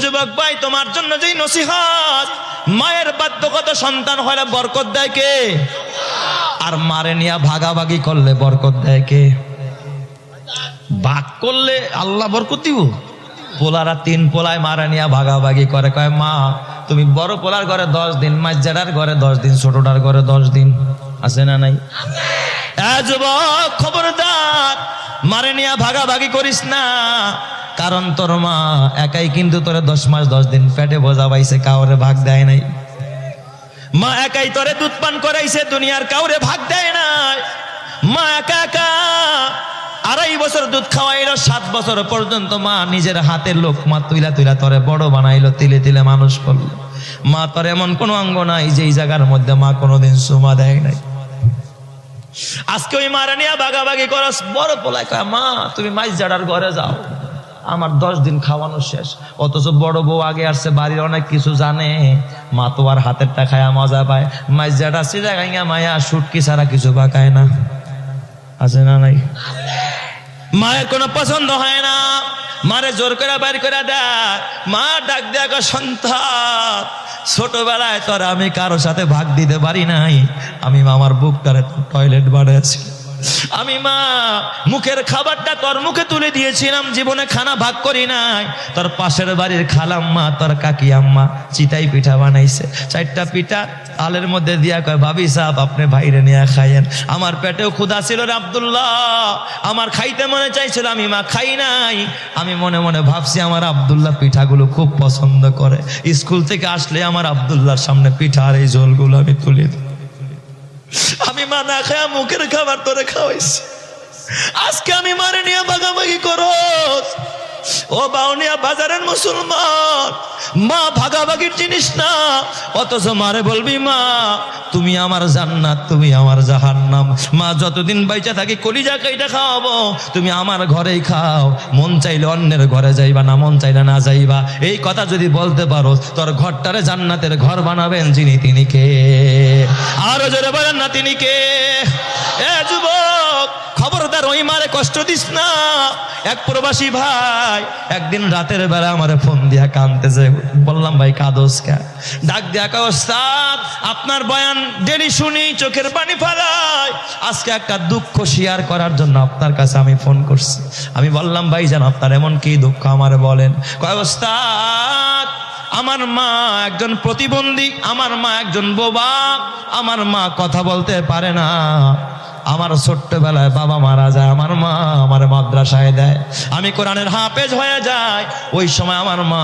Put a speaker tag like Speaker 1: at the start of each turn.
Speaker 1: যুবক ভাই, তোমার জন্য যেই নসিহত, মায়ের বাধ্যগত সন্তান হলে বরকত দেয় কে? আর মারে নিয়া ভাগাভাগি করলে বরকত দেয় কে? ভাগ করলে আল্লাহ বরকত দিব। পোলারা 3 পোলায় মারা নিয়া ভাগাভাগি করে, কয় মা তুমি বড় পোলার ঘরে 10 দিন, মাঝজারার ঘরে 10 দিন, ছোটটার ঘরে 10 দিন। আছে না নাই? যুবক খবরদার, মারে নিয়া ভাগাভাগি করিস না। কারণ তোর মা একাই কিন্তু তোরে 10 মাস 10 দিন পেটে বোঝা পাইছে, কাউরে ভাগ দেয় নাই। মা একাই তোরে দুধ পান করাইছে, দুনিয়ার কাউরে ভাগ দেয় নাই। মা একা একা 2.5 বছর দুধ খাওয়াইলো, 7 বছর পর্যন্ত মা নিজের হাতের লোকমা তুইলা তুইলা তোরে বড় বানাইলো, তিলে তিলে মানুষ করলো। মা তোর এমন কোন অঙ্গ নাই যেই জায়গার মধ্যে মা কোনোদিন সুমা দেয় নাই। আজকে ওই মারা নিয়ে ভাগাভাগি করস। বড় পোলায় কয় মা তুমি মাইজজাড়ার ঘরে যাও, আমার 10 দিন খাওয়ানো শেষ। অথচ বড় বউ আগে আসছে, বাড়ির অনেক কিছু জানে। মা তো আর হাতেরটা খায়া মজা পায়, মাইজজাড়া সিজা গাইয়া মায়া সুটকি ছাড়া কিছু পাকায় না। আছে না নাই? মায়ের কোনো পছন্দ হয় না, মারে জোর করে বাইর করে দেয়। মা ডাক দেয়, সন্তান ছোটবেলায় তোর আমি কারোর সাথে ভাগ দিতে পারি নাই। আমি মামার বুকটারে টয়লেট বানিয়েছি, আমি মা মুখের খাবারটা তোর মুখে তুলে দিয়েছিলাম, জীবনে খানা ভাগ করি নাই। তোর পাশের বাড়ির খালাম্মা, তোর কাকি আম্মা চিতাই পিঠা বানাইছে, 4টা পিঠা আলের মধ্যে দিয়া কয় ভাবি সাহেব আপনি বাইরে নিয়ে খাইয়েন। আমার পেটেও ক্ষুধা ছিল রে আব্দুল্লাহ, আমার খাইতে মনে চাইছিল, আমি মা খাই নাই। আমি মনে মনে ভাবছি আমার আব্দুল্লাহ পিঠাগুলো খুব পছন্দ করে, স্কুল থেকে আসলে আমার আব্দুল্লাহর সামনে পিঠা আর এই ঝোলগুলো আমি তুলে দিই। আমি মা না খায়া মুখের খাবার তোরে খাওয়াইছি, আজকে আমি মারে নিয়ে ভাগাভাগি করো। ও বাউনিয়া বাজারের মুসলমান, মা ভাগাভাগির জিনিস না। অথচ মারে বলবি মা তুমি আমার জান্নাত, তুমি আমার জাহান্নাম। মা যতদিন বাইচা থাকি কলিজা কাইটা খাওয়াবো, তুমি আমার ঘরেই খাও, মন চাইলে অন্যের ঘরে যাইবা না, মন চাইলে না যাইবা। এই কথা যদি বলতে পারো, তোর ঘরটারে জান্নাতের ঘর বানাবেন যিনি, তিনি কে? আরো জোরে বলেন না, তিনি কে? এ যুবক খবরদার, ওই মারে কষ্ট দিস না। এক প্রবাসী ভাই একদিন রাতের বেলা আমারে ফোন দিয়া কাঁদতেছে। বললাম ভাই কাঁদোস কে? ডাক দিয়া কয় ওস্তাদ আপনার বয়ান ডেলি শুনি, চোখের পানি ফেলাই। আজকে একটা দুঃখ শেয়ার করার জন্য আপনার কাছে আমি ফোন করছি। আমি বললাম ভাই জান আপনার এমন কি দুঃখ আমারে বলেন। কয় ওস্তাদ আমার মা একজন প্রতিবন্ধী, আমার মা একজন বোবা, আমার মা কথা বলতে পারে না। আমার ছোট্টবেলায় বাবা মারা যায়, আমার মা আমার মাদ্রাসায় দেয়, আমি কোরআনের হাফেজ হয়ে যাই। ওই সময় আমার মা